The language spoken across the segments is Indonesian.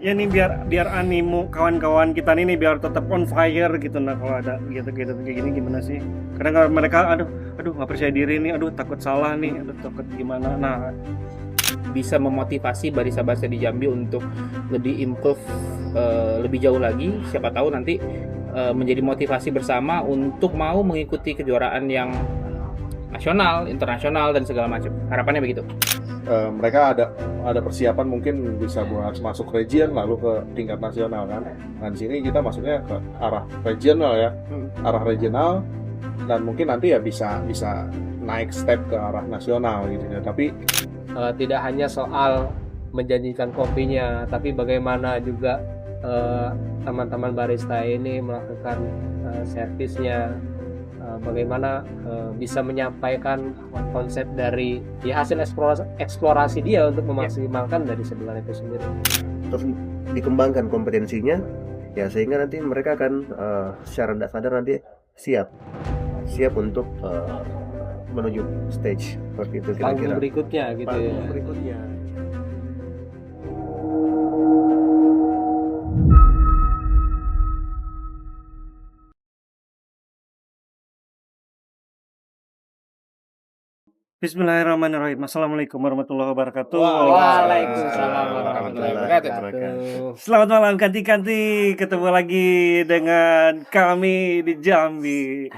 Ya nih biar biar animo kawan-kawan kita nih biar tetap on fire gitu. Nah kalau ada gitu-gitu kayak gini gimana sih? Kadang kalau mereka aduh nggak percaya diri nih, aduh takut salah nih, aduh takut gimana. Nah bisa memotivasi barista-barista di Jambi untuk lebih improve lebih jauh lagi. Siapa tahu nanti menjadi motivasi bersama untuk mau mengikuti kejuaraan yang nasional, internasional dan segala macam. Harapannya begitu. Mereka ada persiapan mungkin bisa buat masuk region lalu ke tingkat nasional kan. Nah di sini kita masuknya ke arah regional ya, arah regional dan mungkin nanti ya bisa bisa naik step ke arah nasional gitu ya. Tapi tidak hanya soal menjanjikan kopinya, tapi bagaimana juga teman-teman barista ini melakukan servisnya, bagaimana bisa menyampaikan konsep dari hasil eksplorasi dia untuk memaksimalkan dari sebelah itu sendiri. Terus dikembangkan kompetensinya ya sehingga nanti mereka akan secara tidak sadar nanti siap untuk menuju stage seperti itu kira-kira. Panggung berikutnya gitu Panggung ya. berikutnya. Bismillahirrahmanirrahim. Assalamualaikum warahmatullahi wabarakatuh. Waalaikumsalam warahmatullahi wabarakatuh. Selamat malam kanti-kanti, ketemu lagi dengan kami di Jambi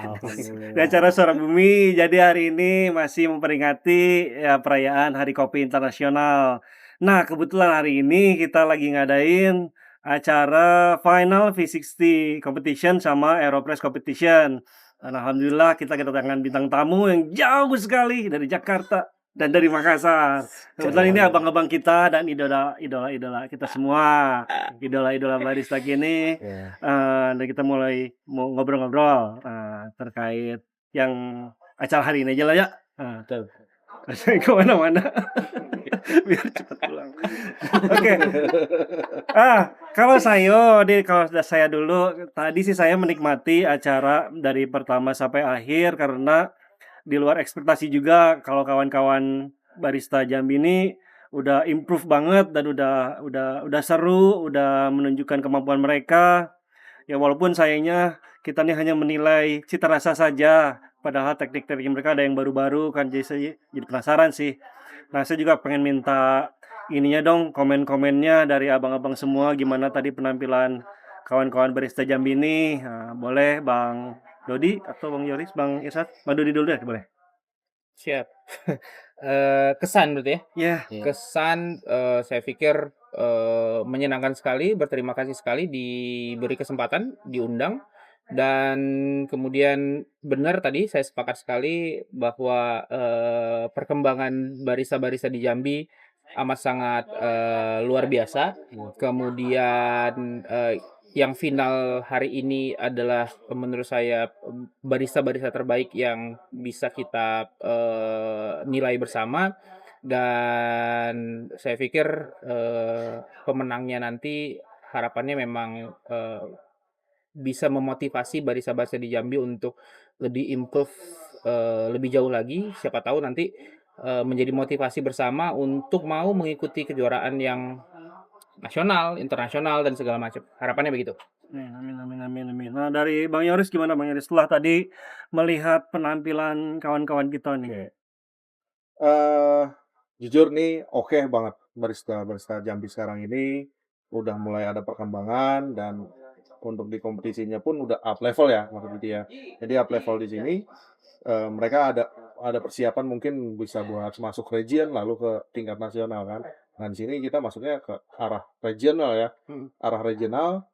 di acara Suara Bumi. Jadi hari ini masih memperingati ya, perayaan Hari Kopi Internasional. Nah kebetulan hari ini kita lagi ngadain acara final V60 Competition sama Aeropress Competition. Dan alhamdulillah kita kedatangan bintang tamu yang jauh sekali dari Jakarta dan dari Makassar. Kebetulan ini abang-abang kita dan idola kita semua, idola barista kini. Dan kita mulai mau ngobrol-ngobrol terkait yang acara hari ini aja lah ya. Tuh. Saya kemana-mana biar cepat pulang. Oke. Kalau saya dulu tadi sih saya menikmati acara dari pertama sampai akhir karena di luar ekspektasi juga. Kalau kawan-kawan barista Jambi ini udah improve banget dan udah seru, udah menunjukkan kemampuan mereka. Ya walaupun sayangnya kita nih hanya menilai cita rasa saja, padahal teknik-teknik mereka ada yang baru-baru kan, jadi penasaran sih. Nah saya juga pengen minta ininya dong, komen-komennya dari abang-abang semua gimana tadi penampilan kawan-kawan barista Jambi ini. Nah, boleh Bang Dodi atau Bang Yoris, Bang Irsat? Bang Dodi dulu deh boleh. Siap. Kesan berarti ya? Ya. Kesan saya pikir menyenangkan sekali, berterima kasih sekali diberi kesempatan, diundang. Dan kemudian benar tadi saya sepakat sekali bahwa perkembangan barista-barista di Jambi amat sangat luar biasa. Kemudian yang final hari ini adalah menurut saya barista-barista terbaik yang bisa kita nilai bersama. Dan saya pikir pemenangnya nanti harapannya memang bisa memotivasi barista-barista di Jambi untuk lebih improve lebih jauh lagi. Siapa tahu nanti menjadi motivasi bersama untuk mau mengikuti kejuaraan yang nasional, internasional dan segala macam. Harapannya begitu. Amin. Nah dari Bang Yoris gimana Bang Yoris setelah tadi melihat penampilan kawan-kawan kita nih? Jujur nih oke banget barista Jambi sekarang ini udah mulai ada perkembangan dan untuk di kompetisinya pun udah up level ya maksudnya dia. Jadi up level di sini mereka ada persiapan mungkin bisa buat masuk region lalu ke tingkat nasional kan. Nah di sini kita masuknya ke arah regional ya, arah regional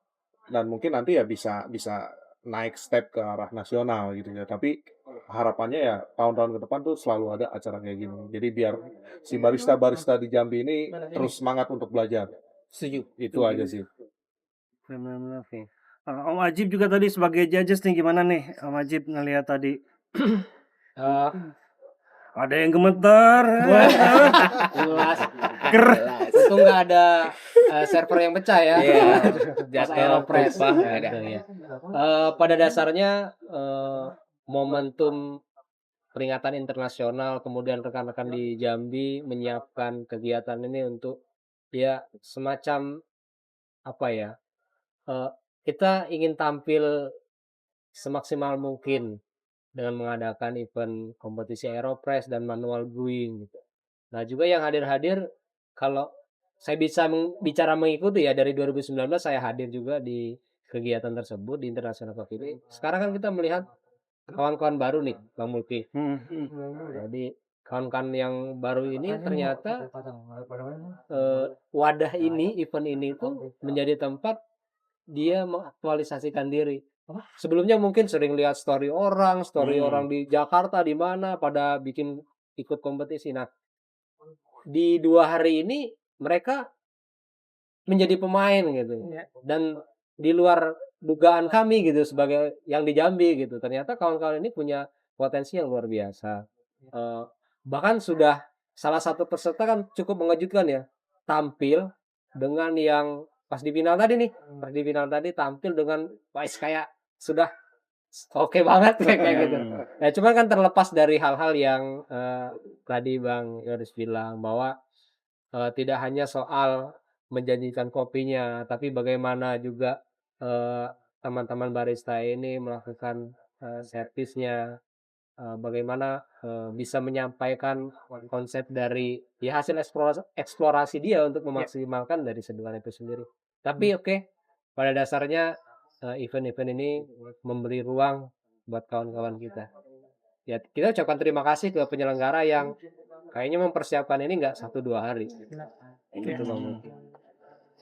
dan mungkin nanti ya bisa bisa naik step ke arah nasional gitu ya. Tapi harapannya ya tahun-tahun ke depan tuh selalu ada acara kayak gini. Jadi biar si barista-barista di Jambi ini terus semangat untuk belajar. Setuju. Itu aja sih. Benar-benar sih. Om Ajib juga tadi sebagai judges nih gimana nih Om Ajib ngelihat tadi? Ada yang gemetar. Jelas. Untung nggak ada server yang pecah ya. Pas Aeropress. Pada dasarnya momentum peringatan internasional, kemudian rekan-rekan di Jambi menyiapkan kegiatan ini untuk ya semacam apa ya, eee, kita ingin tampil semaksimal mungkin dengan mengadakan event kompetisi Aeropress dan manual brewing gitu. Nah juga yang hadir-hadir, kalau saya bisa bicara mengikuti ya, dari 2019 saya hadir juga di kegiatan tersebut di International Coffee Day. Sekarang kan kita melihat kawan-kawan baru nih, Bang Mulki. Jadi kawan-kawan yang baru ini ternyata wadah ini, event ini tuh menjadi tempat dia mengaktualisasikan diri. Sebelumnya mungkin sering lihat story orang di Jakarta di mana pada bikin ikut kompetisi. Nah, di 2 hari ini mereka menjadi pemain gitu. Dan di luar dugaan kami gitu sebagai yang di Jambi gitu. Ternyata kawan-kawan ini punya potensi yang luar biasa. Bahkan sudah salah satu peserta kan cukup mengejutkan ya. Tampil dengan yang pas di final tadi nih, pas di final tadi tampil dengan kayak sudah oke banget kayak gitu. Nah, cuman kan terlepas dari hal-hal yang tadi Bang Yoris bilang bahwa tidak hanya soal menjanjikan kopinya, tapi bagaimana juga teman-teman barista ini melakukan servisnya, bagaimana bisa menyampaikan konsep dari ya hasil eksplorasi dia untuk memaksimalkan dari seduhan itu sendiri. Tapi oke, pada dasarnya event-event ini memberi ruang buat kawan-kawan kita. Ya kita ucapkan terima kasih ke penyelenggara yang kayaknya mempersiapkan ini nggak 1-2 hari. Gitu Bang.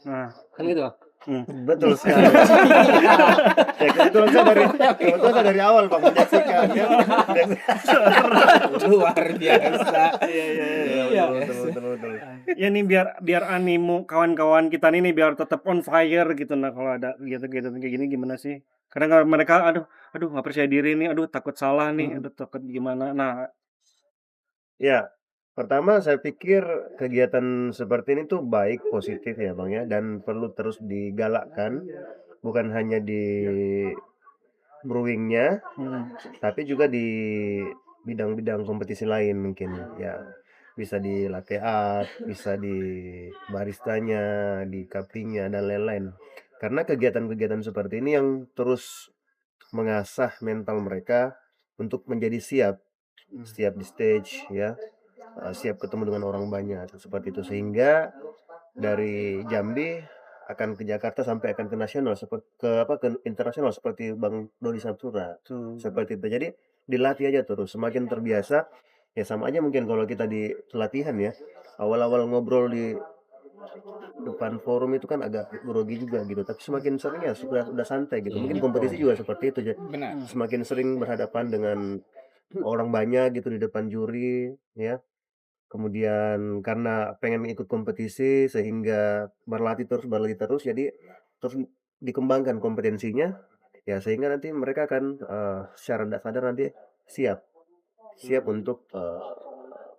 Nah, Kan gitu Bang? Betul sekali. Ya, kebetulan saya dari awal Bang menyaksikan ya. Luar biasa. Iya. Betul. Ya nih biar animo kawan-kawan kita nih biar tetap on fire gitu. Nah kalau ada gitu-gitu kayak gini gimana sih? Kadang mereka aduh nggak percaya diri nih, aduh takut salah nih, aduh takut gimana. Nah, Ya, pertama saya pikir kegiatan seperti ini tuh baik, positif ya Bang ya, dan perlu terus digalakkan, bukan hanya di brewingnya, tapi juga di bidang-bidang kompetisi lain mungkin ya. Bisa di latte art, bisa di baristanya, di cuppingnya dan lain-lain. Karena kegiatan-kegiatan seperti ini yang terus mengasah mental mereka untuk menjadi siap di stage ya, siap ketemu dengan orang banyak seperti itu, sehingga dari Jambi akan ke Jakarta sampai akan ke nasional ke internasional seperti Bang Dodi Samsura tuh. seperti itu. Jadi dilatih aja terus, semakin terbiasa ya. Sama aja mungkin kalau kita di pelatihan ya, awal-awal ngobrol di depan forum itu kan agak grogi juga gitu, tapi semakin sering ya sudah santai gitu. Mungkin kompetisi juga seperti itu, Benar. semakin sering berhadapan dengan orang banyak gitu di depan juri ya. Kemudian karena pengen ikut kompetisi sehingga berlatih terus, jadi terus dikembangkan kompetensinya ya, sehingga nanti mereka akan secara tidak sadar nanti siap untuk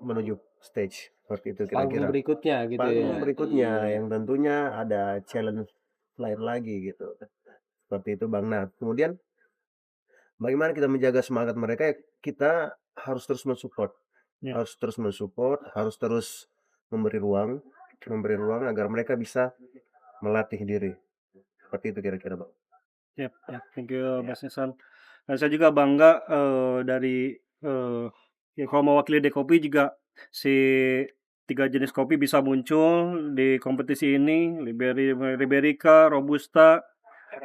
menuju stage seperti itu Panggung kira-kira. berikutnya gitu ya. Panggung berikutnya yang tentunya ada challenge lain lagi gitu. Seperti itu Bang. Nah, kemudian bagaimana kita menjaga semangat mereka ya, kita harus terus mensupport. Ya. Harus terus memberi ruang agar mereka bisa melatih diri. Seperti itu kira-kira, Bang. Yap, thank you Mas Nison. Dan saya juga bangga dari ya kalau mewakili Dekopi juga si 3 jenis kopi bisa muncul di kompetisi ini, Liberica, Robusta,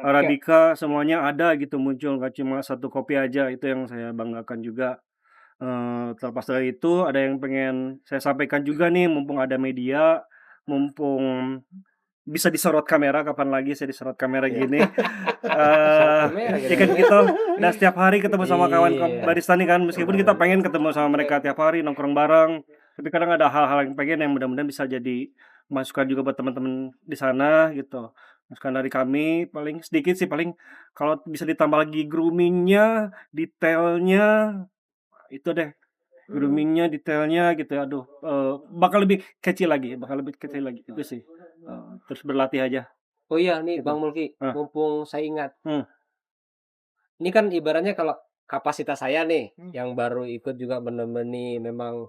Arabica, semuanya ada gitu muncul, nggak cuma satu kopi aja. Itu yang saya banggakan juga. Terlepas dari itu ada yang pengen saya sampaikan juga nih, mumpung ada media, mumpung bisa disorot kamera, kapan lagi saya disorot kamera gini. Ya kan gitu. Dan setiap hari ketemu sama kawan barista nih kan, meskipun kita pengen ketemu sama mereka tiap hari nongkrong bareng, tapi kadang ada hal-hal yang pengen yang mudah-mudahan bisa jadi masukan juga buat teman-teman di sana gitu. Masukan dari kami paling sedikit sih, paling kalau bisa ditambah lagi groomingnya, detailnya, itu deh. Groomingnya, detailnya gitu. Aduh, bakal lebih kecil lagi itu sih. Terus berlatih aja. Oh iya nih Gitu. Bang Mulki, mumpung saya ingat. Hmm. Ini kan ibaratnya kalau kapasitas saya nih yang baru ikut juga menemani, memang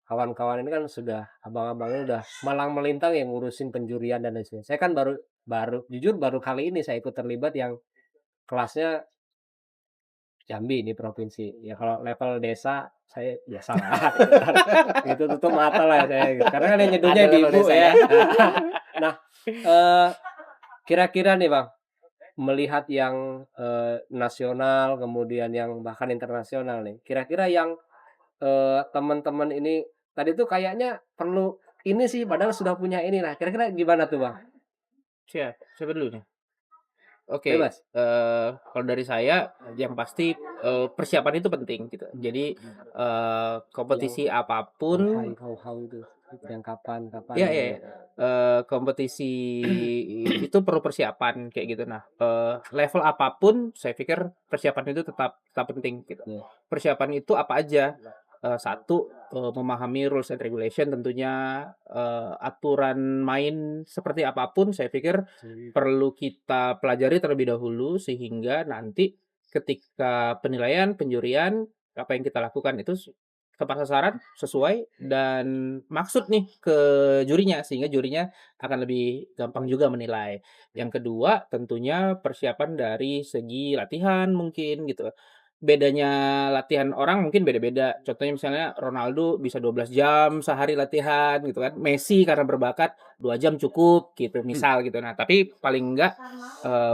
kawan-kawan ini kan sudah abang-abangnya udah malang melintang yang ngurusin penjurian dan lain sebagainya. Saya kan baru baru kali ini saya ikut terlibat yang kelasnya Jambi ini provinsi. Ya kalau level desa saya biasa lah. Itu tutup mata lah saya gitu. Karena kan yang nyeduhnya Ada di level ibu desa ya. ya. Nah, kira-kira nih Bang, melihat yang nasional kemudian yang bahkan internasional nih. Kira-kira yang teman-teman ini tadi tuh kayaknya perlu ini sih padahal sudah punya ini. Nah, kira-kira gimana tuh Bang? Siapa dulu nih? Oke, Bebas. kalau dari saya yang pasti persiapan itu penting gitu. Jadi kompetisi apapun, How itu yang kapan ya gitu ya, ya. kompetisi itu perlu persiapan kayak gitu. Nah, level apapun saya pikir persiapan itu tetap tetap penting gitu. Iya. Persiapan itu apa aja? Satu, memahami rules and regulation tentunya, aturan main seperti apapun saya pikir perlu kita pelajari terlebih dahulu sehingga nanti ketika penilaian, penjurian, apa yang kita lakukan itu tepat sasaran, sesuai dan maksud nih ke jurinya sehingga jurinya akan lebih gampang juga menilai. Yang kedua tentunya persiapan dari segi latihan mungkin gitu. Bedanya latihan orang mungkin beda-beda. Contohnya misalnya Ronaldo bisa 12 jam sehari latihan gitu kan. Messi karena berbakat 2 jam cukup gitu misal gitu. Nah, tapi paling enggak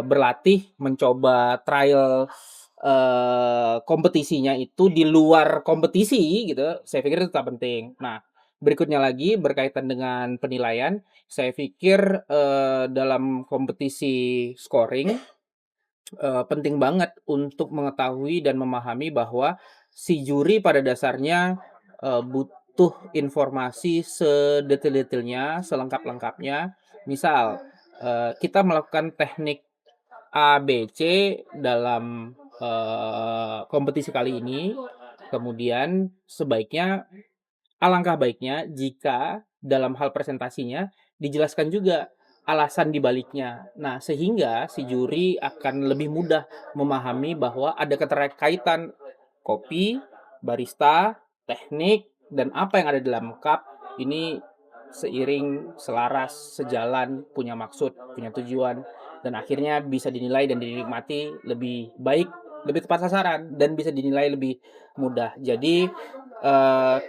berlatih mencoba trial kompetisinya itu di luar kompetisi gitu. Saya pikir itu tetap penting. Nah, berikutnya lagi berkaitan dengan penilaian, saya pikir dalam kompetisi scoring penting banget untuk mengetahui dan memahami bahwa si juri pada dasarnya butuh informasi sedetail-detailnya, selengkap-lengkapnya. Misal, kita melakukan teknik A, B, C dalam kompetisi kali ini, kemudian sebaiknya alangkah baiknya jika dalam hal presentasinya dijelaskan juga alasan di baliknya. Nah, sehingga si juri akan lebih mudah memahami bahwa ada keterkaitan kopi, barista, teknik, dan apa yang ada dalam cup ini seiring, selaras, sejalan, punya maksud, punya tujuan, dan akhirnya bisa dinilai dan dinikmati lebih baik, lebih tepat sasaran, dan bisa dinilai lebih mudah. Jadi,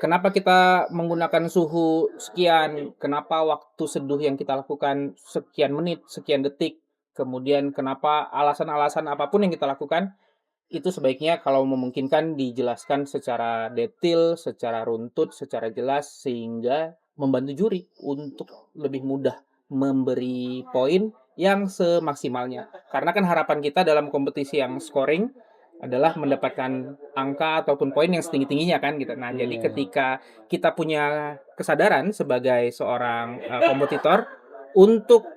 kenapa kita menggunakan suhu sekian? Kenapa waktu seduh yang kita lakukan sekian menit, sekian detik? Kemudian kenapa alasan-alasan apapun yang kita lakukan itu sebaiknya kalau memungkinkan dijelaskan secara detail, secara runtut, secara jelas sehingga membantu juri untuk lebih mudah memberi poin yang semaksimalnya. Karena kan harapan kita dalam kompetisi yang scoring adalah mendapatkan angka ataupun poin yang setinggi-tingginya kan gitu. Nah, jadi ketika kita punya kesadaran sebagai seorang kompetitor untuk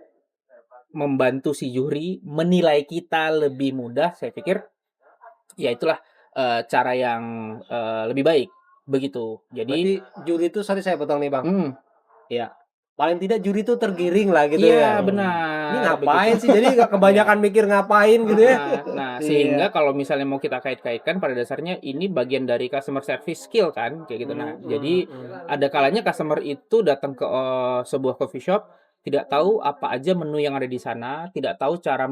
membantu si juri menilai kita lebih mudah, saya pikir ya itulah cara yang lebih baik begitu. Jadi Berarti juri itu sorry saya potong nih Bang. hmm, Ya, paling tidak juri itu tergiring lah gitu iya ya. benar. Ini ngapain begitu. sih? Jadi kebanyakan mikir ngapain gitu ya. Nah, Iya. sehingga kalau misalnya mau kita kait-kaitkan pada dasarnya ini bagian dari customer service skill kan kayak gitu. Nah, jadi ada kalanya customer itu datang ke sebuah coffee shop tidak tahu apa aja menu yang ada di sana, tidak tahu cara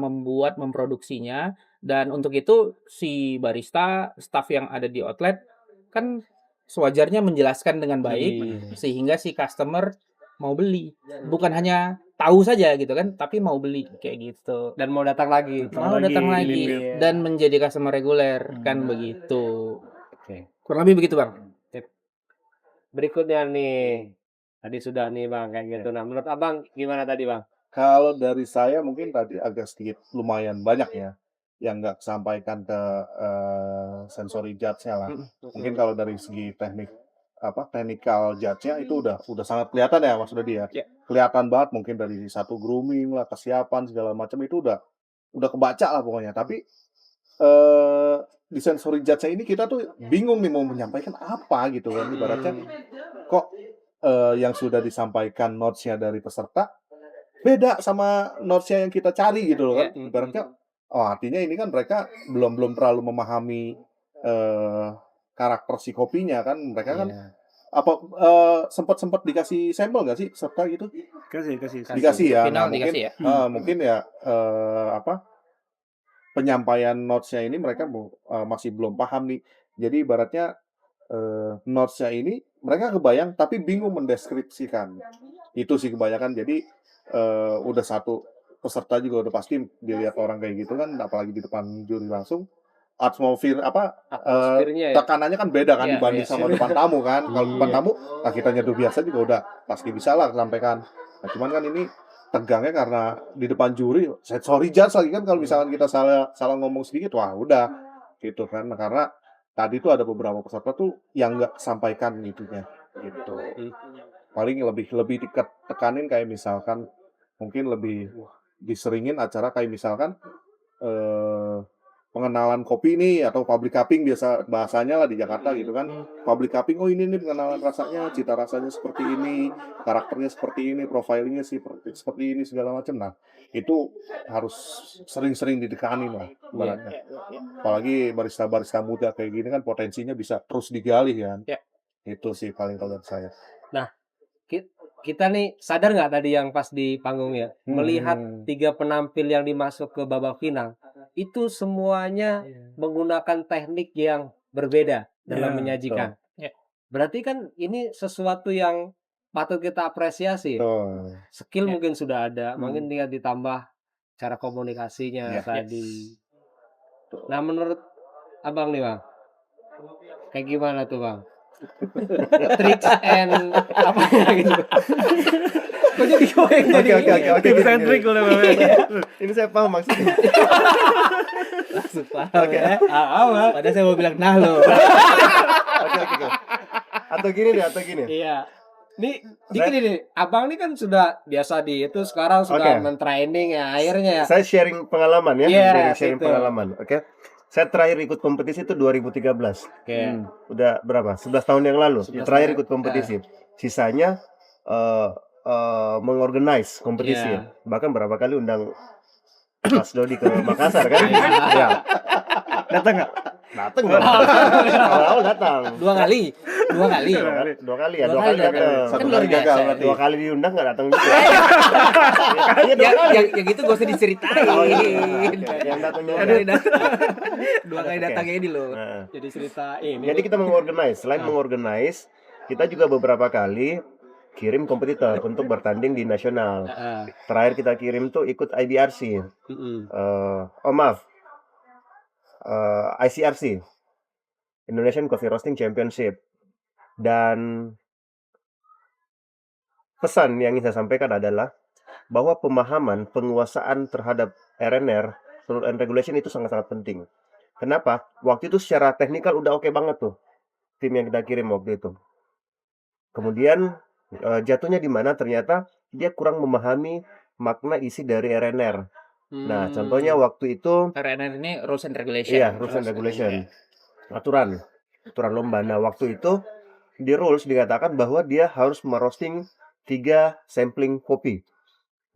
memproduksinya, dan untuk itu si barista, staff yang ada di outlet kan sewajarnya menjelaskan dengan baik Iya. sehingga si customer mau beli. Bukan hanya tahu saja gitu kan, tapi mau beli kayak gitu. Dan mau datang lagi. Mau datang lagi Iya. dan menjadi customer reguler kan begitu. Oke. Kurang lebih begitu, Bang. Berikutnya nih. Tadi sudah nih Bang kayak gitu. Nah, menurut Abang gimana tadi Bang? Kalau dari saya mungkin tadi agak sedikit lumayan banyak ya yang nggak kesampaikan ke sensory judge-nya lah. Mungkin kalau dari segi technical judge-nya itu udah sangat kelihatan ya maksudnya dia. Ya. Kelihatan banget mungkin dari satu grooming lah, kesiapan segala macam itu udah kebaca lah pokoknya. Tapi di sensory judge-nya ini kita tuh bingung nih mau menyampaikan apa gitu kan. Ibaratnya kok yang sudah disampaikan notes-nya dari peserta beda sama notes-nya yang kita cari gitu loh kan. Ibaratnya artinya ini kan mereka belum terlalu memahami karakter si kopinya kan. Mereka kan sempat dikasih sampel nggak sih serta gitu? Kasih. Dikasih ya. Final Nah, mungkin dikasih ya. mungkin ya penyampaian notes-nya ini mereka masih belum paham nih. Jadi ibaratnya notes-nya ini mereka kebayang tapi bingung mendeskripsikan. Itu sih kebanyakan. Jadi udah satu peserta juga udah pasti dilihat orang kayak gitu kan, apalagi di depan juri langsung. Atmosfernya ya. Tekanannya kan beda kan Iya, dibanding iya. sama depan tamu kan. Kalau depan Iya. tamu, nah kita nyeduh biasa juga udah pasti bisa lah sampaikan. Nah, cuman kan ini tegangnya karena di depan juri, sorry judge lagi kan kalau misalkan kita salah ngomong sedikit, wah udah gitu kan. Nah, karena tadi tuh ada beberapa peserta tuh yang nggak sampaikan itunya gitu. Paling lebih tekanin kayak misalkan mungkin lebih diseringin acara kayak misalkan pengenalan kopi nih atau public cupping biasa bahasanya lah di Jakarta gitu kan. Public cupping, oh ini nih pengenalan rasanya, cita rasanya seperti ini, karakternya seperti ini, profilingnya seperti ini segala macam. Nah, itu harus sering-sering didekanin lah ibaratnya. Apalagi barista-barista muda kayak gini kan potensinya bisa terus digali kan. Ya. Itu sih paling kalau dari saya. Kita nih sadar nggak tadi yang pas di panggung ya, melihat 3 penampil yang dimasuk ke babak final itu semuanya menggunakan teknik yang berbeda dalam menyajikan. Ya. Berarti kan ini sesuatu yang patut kita apresiasi. Tuh. Skill Ya. mungkin sudah ada, mungkin tinggal ditambah cara komunikasinya Ya. tadi. Nah, menurut Abang nih, Bang, kayak gimana tuh, Bang? Tricks and apa ya gitu. Kok jadi gue yang jadi Oke, Tips gini, and trick gini. boleh Bang. Ini saya paham maksudnya. Langsung paham ya. apa? Padahal saya mau bilang nah lo. Oke. Atau gini. Iya. Ini gini nih, Abang ini kan sudah biasa di itu sekarang sudah Oke. men-training ya akhirnya ya. Saya sharing pengalaman ya, Iya, sharing gitu. pengalaman. Oke. Saya terakhir ikut kompetisi itu 2013. Oke. Udah berapa? 11 tahun yang lalu. 11 Terakhir tahun. ikut kompetisi. Sisanya mengorganize kompetisi. Iya. Bahkan berapa kali undang Mas Dodi ke Makassar kan? Iya. Iya. Datang nggak? Datang dong. Awal-awal datang. Dua kali. Dua kali ya, Dua kali datang. datang. Satu Kan luar kali gagal biasa. berarti. 2 kali diundang nggak datang juga. Iya, 2 yang, kali. yang gitu gak usah diceritain. Oh, iya. Yang datangnya Dua kali datang. Dua kali Oke. datangnya ini loh. Nah. Jadi cerita ini. Jadi kita mengorganize. Selain mengorganize, kita juga beberapa kali kirim kompetitor untuk bertanding di nasional. Terakhir kita kirim tuh ikut IBRC. ICRC, Indonesian Coffee Roasting Championship. Dan pesan yang ingin saya sampaikan adalah bahwa pemahaman penguasaan terhadap RNR, Rule and Regulation itu sangat-sangat penting. Kenapa? Waktu itu secara teknikal udah oke banget tuh tim yang kita kirim waktu itu. Kemudian jatuhnya di mana ternyata dia kurang memahami makna isi dari RNR. Nah, contohnya waktu itu RNR ini rules and regulation. iya, rules and regulation. Aturan lomba. Nah, waktu itu di rules dikatakan bahwa dia harus merosting 3 sampling kopi.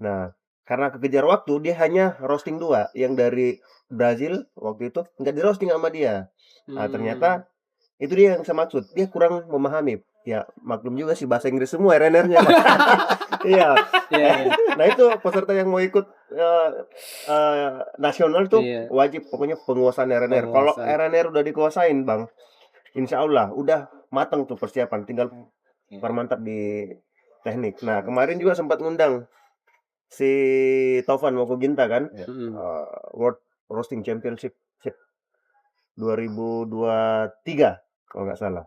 Nah, karena kekejar waktu dia hanya roasting 2, yang dari Brazil waktu itu nggak di roasting sama dia. Nah, ternyata itu dia yang saya maksud, dia kurang memahami. Ya, maklum juga sih bahasa Inggris semua RNR-nya. Iya. Nah, itu peserta yang mau ikut nasional tuh Iya. wajib pokoknya penguasaan RNR. Kalau Penguasaan. RNR udah dikuasain, Bang, insya Allah udah matang tuh persiapan, tinggal permantap di teknik. Nah, kemarin juga sempat ngundang si Taufan Mokoginta kan, World Roasting Championship 2023 kalau nggak salah,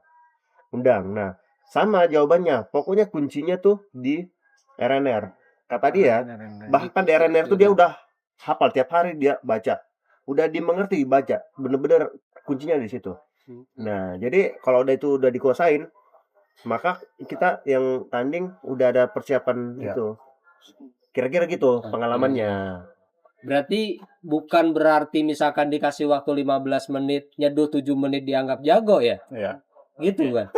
undang. Nah, sama jawabannya, pokoknya kuncinya tuh di RNR. Kata dia, bahkan di RNR tuh dia udah hafal, tiap hari dia baca, udah dimengerti baca, bener-bener kuncinya di situ. Nah, jadi kalau udah dikuasain, maka kita yang tanding udah ada persiapan itu. Kira-kira gitu pengalamannya. Berarti bukan berarti misalkan dikasih waktu 15 menit, nyeduh 7 menit dianggap jago ya? Iya. Gitu kan.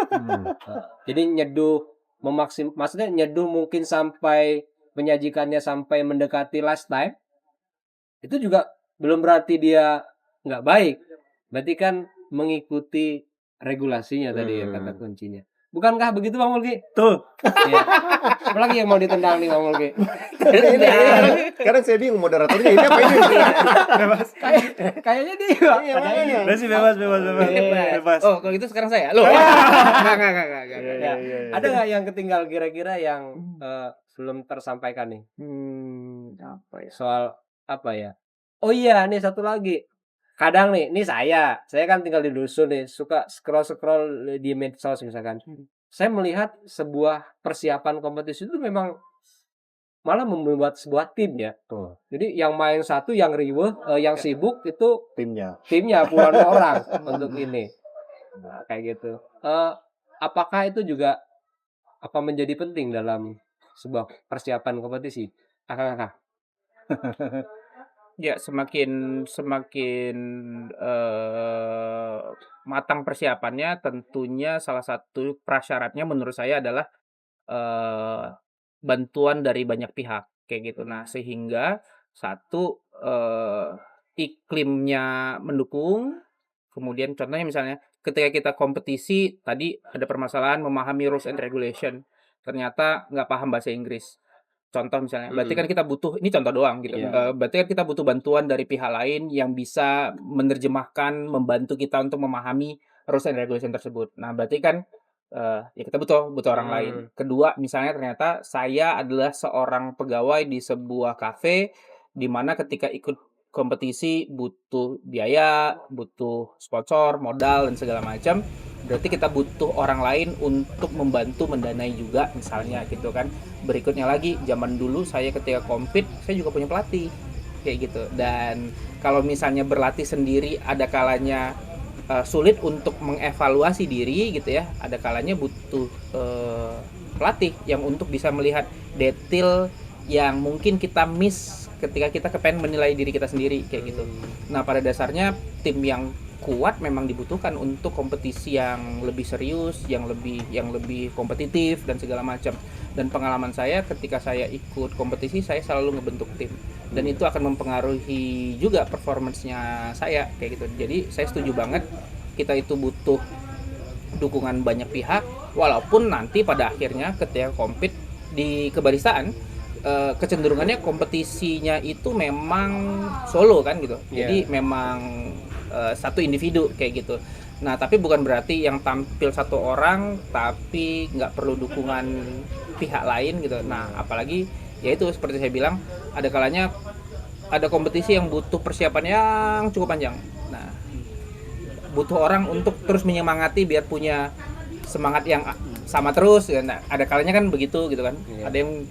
Jadi nyeduh maksudnya nyeduh mungkin sampai menyajikannya sampai mendekati last time. Itu juga belum berarti dia nggak baik. Berarti kan mengikuti regulasinya tadi ya kata kuncinya. Bukankah begitu Bang Mulki? Tuh. Iya. Apalagi yang mau ditendang nih Bang Mulki? Kadang saya bingung moderatornya ini apa ini? Kayaknya dia ada ini. Bebas. Bebas. Oh, kalau gitu sekarang saya. Loh. Enggak. Ya. Ada nggak yang ketinggal kira-kira yang belum tersampaikan nih? Apa ya? Soal apa ya? Oh iya, nih satu lagi. Kadang nih, ini saya kan tinggal di dusun nih, suka scroll di medsos misalkan. Saya melihat sebuah persiapan kompetisi itu memang malah membuat sebuah tim ya. Tuh, Jadi yang main satu, yang riweuh, yang sibuk itu timnya. puluhan orang untuk ini. Nah, kayak gitu. Apakah itu juga menjadi penting dalam sebuah persiapan kompetisi? Kakak. Ya, semakin matang persiapannya, tentunya salah satu prasyaratnya menurut saya adalah bantuan dari banyak pihak kayak gitu. Nah, sehingga satu iklimnya mendukung. Kemudian contohnya misalnya ketika kita kompetisi tadi ada permasalahan memahami rules and regulation. Ternyata nggak paham bahasa Inggris. Contoh misalnya, berarti kan kita butuh, ini contoh doang gitu. Iya. Berarti kan kita butuh bantuan dari pihak lain yang bisa menerjemahkan, membantu kita untuk memahami rules and regulation tersebut. Nah, berarti kan ya kita butuh orang lain. Kedua, misalnya ternyata saya adalah seorang pegawai di sebuah kafe di mana ketika ikut kompetisi butuh biaya, butuh sponsor, modal dan segala macam. Berarti kita butuh orang lain untuk membantu mendanai juga misalnya gitu kan. Berikutnya lagi, zaman dulu saya ketika compete saya juga punya pelatih kayak gitu. Dan kalau misalnya berlatih sendiri ada kalanya sulit untuk mengevaluasi diri gitu ya. Ada kalanya butuh pelatih yang untuk bisa melihat detail yang mungkin kita miss ketika kita kepengen menilai diri kita sendiri kayak gitu. Nah, pada dasarnya tim yang kuat memang dibutuhkan untuk kompetisi yang lebih serius, yang lebih kompetitif dan segala macam. Dan pengalaman saya ketika saya ikut kompetisi, saya selalu ngebentuk tim dan itu akan mempengaruhi juga performance-nya saya kayak gitu. Jadi saya setuju banget kita itu butuh dukungan banyak pihak, walaupun nanti pada akhirnya ketika compete di kebaristaan kecenderungannya kompetisinya itu memang solo kan gitu. Jadi memang satu individu kayak gitu. Nah, tapi bukan berarti yang tampil satu orang tapi nggak perlu dukungan pihak lain gitu. Nah, apalagi ya itu seperti saya bilang, ada kalanya ada kompetisi yang butuh persiapan yang cukup panjang. Nah, butuh orang untuk terus menyemangati biar punya semangat yang sama terus. Nah, ada kalanya kan begitu gitu kan. Ada yang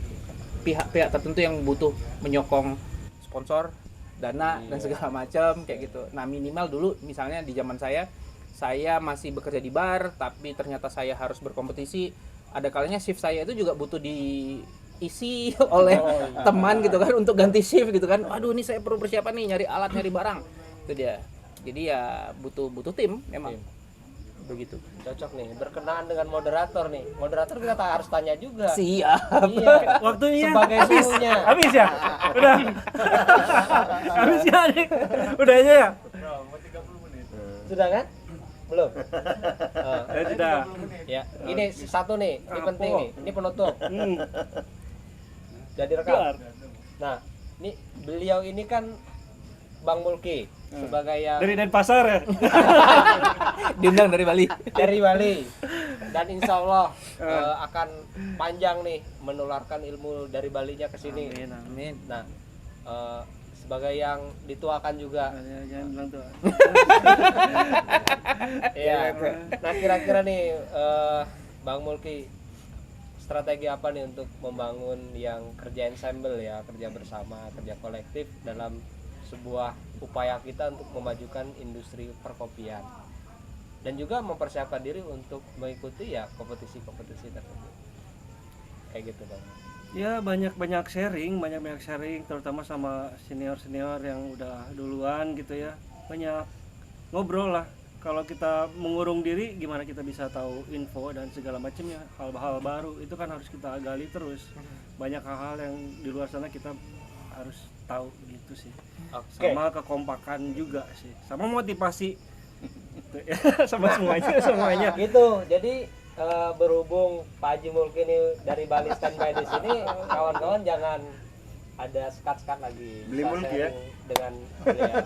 pihak-pihak tertentu yang butuh menyokong sponsor, dana dan segala macam kayak gitu. Nah, minimal dulu misalnya di zaman saya masih bekerja di bar tapi ternyata saya harus berkompetisi. Ada kalanya shift saya itu juga butuh diisi oleh teman gitu kan untuk ganti shift gitu kan. Waduh, ini saya perlu persiapan nih, nyari alat, nyari barang. Itu dia. Jadi ya butuh tim memang. Begitu. Cocok nih, berkenaan dengan moderator nih. Moderator kita harus tanya juga. Siap. Iya. Waktunya Sebagai suhunya. habis ya? Udah. Habis ya, Dik? Udah aja ya? Sudah kan? Belum. Ya sudah. Ya, ini satu nih, ini penting nih. Ini penutup. Jadi rekam. Keluar. Nah, ini beliau ini kan Bang Mulki sebagai yang Dari Denpasar ya? Diundang dari Bali. dari Bali. Dan insya Allah akan panjang nih menularkan ilmu dari Balinya ke sini. Amin. Nah, sebagai yang dituakan juga. Jangan bilang tuh. Iya. Nah, kira-kira nih Bang Mulki strategi apa nih untuk membangun yang kerja ensemble ya, kerja bersama, kerja kolektif dalam sebuah upaya kita untuk memajukan industri perkopian dan juga mempersiapkan diri untuk mengikuti ya kompetisi-kompetisi tersebut. Kayak gitu, Bang. Ya banyak sharing terutama sama senior yang udah duluan gitu ya. Banyak ngobrol lah. Kalau kita mengurung diri, gimana kita bisa tahu info dan segala macamnya, hal-hal baru itu kan harus kita gali terus. Banyak hal-hal yang di luar sana kita harus tahu gitu sih. Sama kekompakan juga sih, sama motivasi. Sama semuanya. Gitu. Jadi berhubung Pak Haji Mulki ini dari Bali standby di sini, kawan-kawan jangan ada sekat-sekat lagi. Beli Bisa Mulki ya? sharing dengan beliau.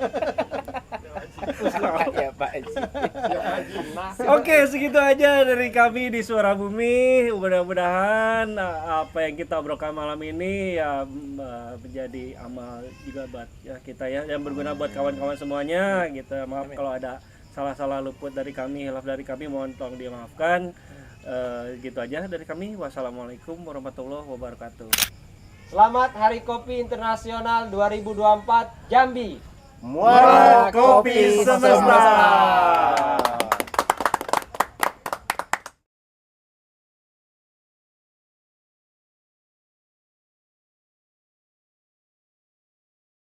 Ya Pak Haji. Oke, segitu aja dari kami di Suara Bumi. Mudah-mudahan apa yang kita obrolkan malam ini ya menjadi amal juga buat ya kita ya, yang berguna buat kawan-kawan semuanya. Gitu. Maaf kalau ada salah-salah luput dari kami, hilaf dari kami, mohon tolong dimaafkan. Gitu aja dari kami. Wassalamualaikum warahmatullahi wabarakatuh. Selamat Hari Kopi Internasional 2024 Jambi. Muara Kopi Semesta.